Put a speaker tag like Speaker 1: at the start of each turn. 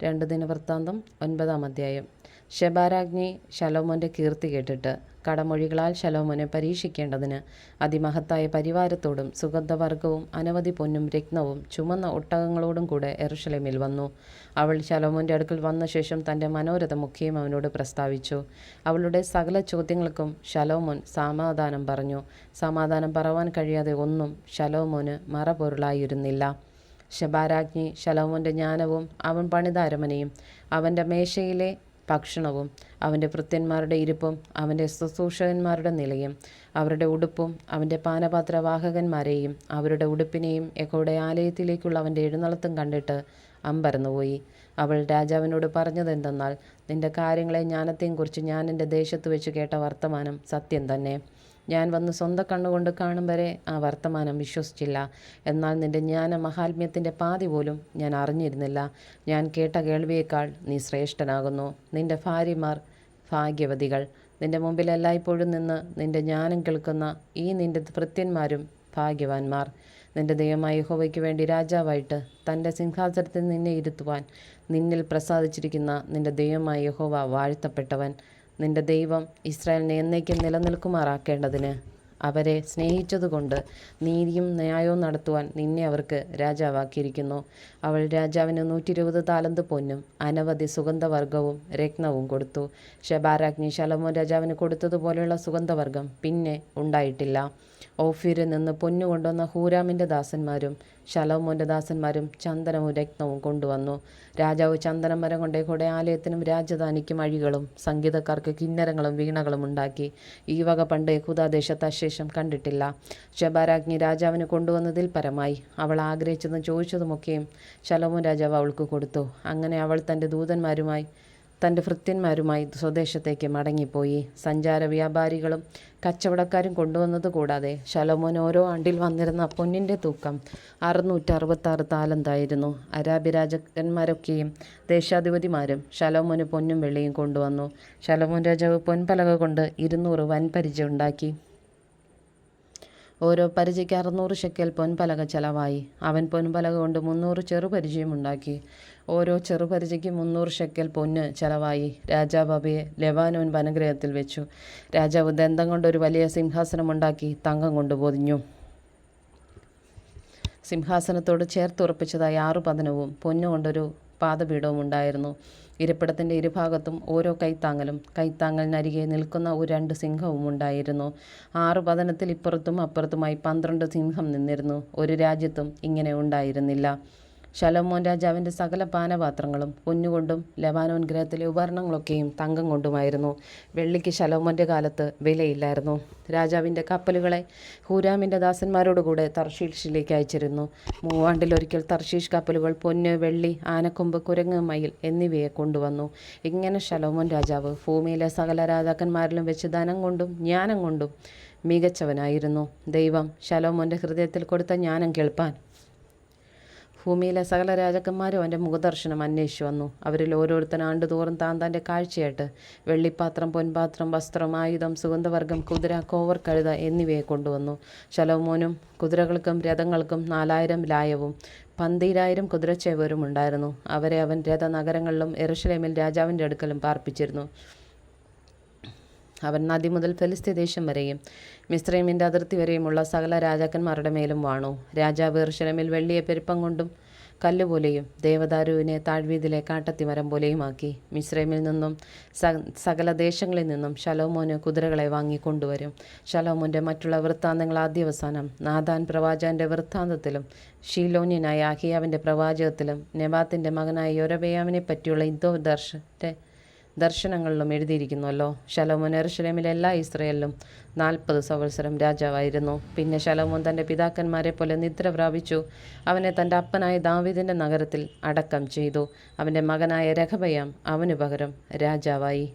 Speaker 1: 2 ദിനവൃത്താന്തം 9-ാം അധ്യായം. ശെബാരാജ്ഞി ശലോമോന്റെ കീർത്തി കേട്ടിട്ട് കടമൊഴികളാൽ ശലോമോനെ പരീക്ഷിക്കേണ്ടതിന് അതിമഹത്തായ പരിവാരത്തോടും സുഗന്ധവർഗവും അനവധി പൊന്നും രത്നവും ചുമന്ന ഒട്ടകങ്ങളോടും കൂടെ യെരൂശലേമിൽ വന്നു. അവൾ ശലോമോന്റെ അടുക്കൽ വന്ന ശേഷം തൻ്റെ മനോരഥമൊക്കെയും അവനോട് പ്രസ്താവിച്ചു. അവളുടെ സകല ചോദ്യങ്ങൾക്കും ശലോമോൻ സമാധാനം പറഞ്ഞു. സമാധാനം പറവാൻ കഴിയാതെ ഒന്നും ശലോമോന് മറപൊരുളായിരുന്നില്ല. ശെബാരാജ്ഞി ശലോമോന്റെ ജ്ഞാനവും അവൻ പണിത അരമനയും അവൻ്റെ മേശയിലെ ഭക്ഷണവും അവൻ്റെ ഭൃത്യന്മാരുടെ ഇരിപ്പും അവൻ്റെ ശുശ്രൂഷകന്മാരുടെ നിലയും അവരുടെ ഉടുപ്പും അവൻ്റെ പാനപാത്രവാഹകന്മാരെയും അവരുടെ ഉടുപ്പിനെയും യഹോവയുടെ ആലയത്തിലേക്കുള്ള അവൻ്റെ എഴുന്നള്ളത്തും കണ്ടിട്ട് അമ്പരന്നുപോയി. അവൾ രാജാവിനോട് പറഞ്ഞതെന്തെന്നാൽ, നിന്റെ കാര്യങ്ങളെ ജ്ഞാനത്തെയും കുറിച്ച് ഞാൻ എൻ്റെ ദേശത്ത് വെച്ച് കേട്ട വർത്തമാനം സത്യം തന്നെ. ഞാൻ വന്ന് സ്വന്തം കണ്ണുകൊണ്ട് കാണും വരെ ആ വർത്തമാനം വിശ്വസിച്ചില്ല. എന്നാൽ നിന്റെ ജ്ഞാന മഹാത്മ്യത്തിൻ്റെ പാതി പോലും ഞാൻ അറിഞ്ഞിരുന്നില്ല. ഞാൻ കേട്ട കേൾവിയേക്കാൾ നീ ശ്രേഷ്ഠനാകുന്നു. നിന്റെ ഭാര്യമാർ ഭാഗ്യവതികൾ. നിന്റെ മുമ്പിൽ എല്ലായ്പ്പോഴും നിന്ന് നിന്റെ ജ്ഞാനം കേൾക്കുന്ന ഈ നിന്റെ ഭൃത്യന്മാരും ഭാഗ്യവാന്മാർ. നിന്റെ ദൈവമായ യഹോവയ്ക്ക് വേണ്ടി രാജാവായിട്ട് തൻ്റെ സിംഹാസനത്തിൽ നിന്നെ ഇരുത്തുവാൻ നിന്നിൽ പ്രസാദിച്ചിരിക്കുന്ന നിന്റെ ദൈവമായ യഹോവ വാഴ്ത്തപ്പെട്ടവൻ. നിന്റെ ദൈവം ഇസ്രായേലിനെ എന്നേക്കും നിലനിൽക്കുമാറാക്കേണ്ടതിന് അവരെ സ്നേഹിച്ചതുകൊണ്ട് നീതിയും ന്യായവും നടത്തുവാൻ നിന്നെ അവർക്ക് രാജാവാക്കിയിരിക്കുന്നു. അവൾ രാജാവിന് 120 താലന്ത് പൊന്നും അനവധി സുഗന്ധവർഗവും രത്നവും കൊടുത്തു. ശെബാരാജ്ഞി ശലോമോൻ രാജാവിന് കൊടുത്തതുപോലെയുള്ള സുഗന്ധവർഗം പിന്നെ ഉണ്ടായിട്ടില്ല. ഓഫീരിൽ നിന്ന് പൊന്നു കൊണ്ടുവന്ന ഹൂരാമിൻ്റെ ദാസന്മാരും ശലോമോൻ്റെ ദാസന്മാരും ചന്ദനവും രത്നവും കൊണ്ടുവന്നു. രാജാവ് ചന്ദനം മരം കൊണ്ട് യഹോവയുടെ ആലയത്തിനും രാജധാനിക്കും അഴികളും സംഗീതക്കാർക്ക് കിന്നരങ്ങളും വീണകളും ഉണ്ടാക്കി. ഈ വക പണ്ട് യഹൂദാദേശത്ത് അശേഷം കണ്ടിട്ടില്ല. ശെബാരാജ്ഞി രാജാവിന് കൊണ്ടുവന്നതിൽ പരമായി അവൾ ആഗ്രഹിച്ചതും ചോദിച്ചതുമൊക്കെയും ശലോമോൻ രാജാവ് അവൾക്ക് കൊടുത്തു. അങ്ങനെ അവൾ തൻ്റെ ഭൃത്യന്മാരുമായി സ്വദേശത്തേക്ക് മടങ്ങിപ്പോയി. സഞ്ചാര വ്യാപാരികളും കച്ചവടക്കാരും കൊണ്ടുവന്നത് കൂടാതെ ശലോമോൻ ഓരോ ആണ്ടിൽ വന്നിരുന്ന പൊന്നിൻ്റെ തൂക്കം 666 താലന്തായിരുന്നു. അരാബി രാജാക്കന്മാരൊക്കെയും ദേശാധിപതിമാരും ശലോമോന് പൊന്നും വെള്ളിയും കൊണ്ടുവന്നു. ശലോമോൻ രാജാവ് പൊൻപലക കൊണ്ട് 200 വൻപരിച ഉണ്ടാക്കി. ഓരോ പരിചയ്ക്ക് 600 ശെക്കെൽ പൊൻപലക ചെലവായി. അവൻ പൊൻപലക കൊണ്ട് 300 ചെറുപരിചയും ഉണ്ടാക്കി. ഓരോ ചെറുപരിചയ്ക്ക് 300 ശെക്കെൽ പൊന്ന് ചെലവായി. രാജാവ് അവയെ ലെബാനോൻ വനഗൃഹത്തിൽ വെച്ചു. രാജാവ് ദന്തം കൊണ്ട് ഒരു വലിയ സിംഹാസനമുണ്ടാക്കി തങ്കം കൊണ്ട് പൊതിഞ്ഞു. സിംഹാസനത്തോട് ചേർത്തുറപ്പിച്ചതായി 6 പതനവും പൊന്നുകൊണ്ടൊരു പാദപീഠവും ഉണ്ടായിരുന്നു. ഇരിപ്പിടത്തിൻ്റെ ഇരുഭാഗത്തും ഓരോ കൈത്താങ്ങലിനരികെ നിൽക്കുന്ന 2 സിംഹവും ഉണ്ടായിരുന്നു. 6 പതനത്തിൽ ഇപ്പുറത്തും അപ്പുറത്തുമായി 12 സിംഹം നിന്നിരുന്നു. ഒരു രാജ്യത്തും ഇങ്ങനെ ഉണ്ടായിരുന്നില്ല. ശലോമോൻ രാജാവിൻ്റെ സകല പാനപാത്രങ്ങളും പൊന്നുകൊണ്ടും ലെബാനോൻ ഗൃഹത്തിലെ ഉപകരണങ്ങളൊക്കെയും തങ്കം കൊണ്ടുമായിരുന്നു. വെള്ളിക്ക് ശലോമോൻ്റെ കാലത്ത് വിലയില്ലായിരുന്നു. രാജാവിൻ്റെ കപ്പലുകളെ ഹൂരാമിൻ്റെ ദാസന്മാരോടുകൂടെ തർശീഷിലേക്ക് അയച്ചിരുന്നു. 3 ആണ്ടിലൊരിക്കൽ തർശീഷ് കപ്പലുകൾ പൊന്ന്, വെള്ളി, ആനക്കൊമ്പ്, കുരങ്ങ്, മയിൽ എന്നിവയെ കൊണ്ടുവന്നു. ഇങ്ങനെ ശലോമോൻ രാജാവ് ഭൂമിയിലെ സകല രാജാക്കന്മാരിലും വെച്ച് ധനം കൊണ്ടും ജ്ഞാനം കൊണ്ടും മികച്ചവനായിരുന്നു. ദൈവം ശലോമോൻ്റെ ഹൃദയത്തിൽ കൊടുത്ത ജ്ഞാനം കേൾപ്പാൻ ഭൂമിയിലെ സകല രാജാക്കന്മാരും അവൻ്റെ മുഖദർശനം അന്വേഷിച്ചു വന്നു. അവരിൽ ഓരോരുത്തൻ ആണ്ടുതോറും താൻ്റെ കാഴ്ചയായിട്ട് വെള്ളിപ്പാത്രം, പൊൻപാത്രം, വസ്ത്രം, ആയുധം, സുഗന്ധവർഗം, കുതിര, കോവർ, കഴുത എന്നിവയെ കൊണ്ടുവന്നു. ശലോമോനും കുതിരകൾക്കും രഥങ്ങൾക്കും 4000 ലായവും 12000 കുതിരച്ചേവരും ഉണ്ടായിരുന്നു. അവരെ അവൻ രഥനഗരങ്ങളിലും യെരൂശലേമിൽ രാജാവിൻ്റെ അടുക്കലും പാർപ്പിച്ചിരുന്നു. അവൻ നദി മുതൽ ഫെലിസ്ത്യദേശം വരെയും മിസ്രയീമിൻ്റെ അതിർത്തി വരെയുമുള്ള സകല രാജാക്കന്മാരുടെ മേലും വാണു. രാജാവ് യെരൂശലേമിൽ വെള്ളിയെ പെരുപ്പം കൊണ്ടും കല്ലുപോലെയും ദേവദാരുവിനെ താഴ്വീതിലെ കാട്ടത്തിമരം പോലെയുമാക്കി. മിസ്രയീമിൽ നിന്നും സകല ദേശങ്ങളിൽ നിന്നും ശലോമോന് കുതിരകളെ വാങ്ങിക്കൊണ്ടുവരും. ശലോമോൻ്റെ മറ്റുള്ള വൃത്താന്തങ്ങൾ ആദ്യവസാനം നാഥാൻ പ്രവാചകൻ്റെ വൃത്താന്തത്തിലും ഷീലോന്യനായ അഹിയാവിൻ്റെ പ്രവാചകത്തിലും നെബാത്തിൻ്റെ മകനായ യൊരോബെയാമിനെ പറ്റിയുള്ള ഇദ്ദോ ദർശനങ്ങളിലും എഴുതിയിരിക്കുന്നുവല്ലോ. ശലോമോൻ യെരൂശലേമിലെ എല്ലാ ഇസ്രായേലിലും 40 സംവത്സരം രാജാവായിരുന്നു. പിന്നെ ശലോമോൻ തൻ്റെ പിതാക്കന്മാരെ പോലെ നിദ്ര പ്രാപിച്ചു. അവനെ തൻ്റെ അപ്പനായ ദാവീദിൻ്റെ നഗരത്തിൽ അടക്കം ചെയ്തു. അവൻ്റെ മകനായ രെഹബയാം അവനു പകരം രാജാവായി.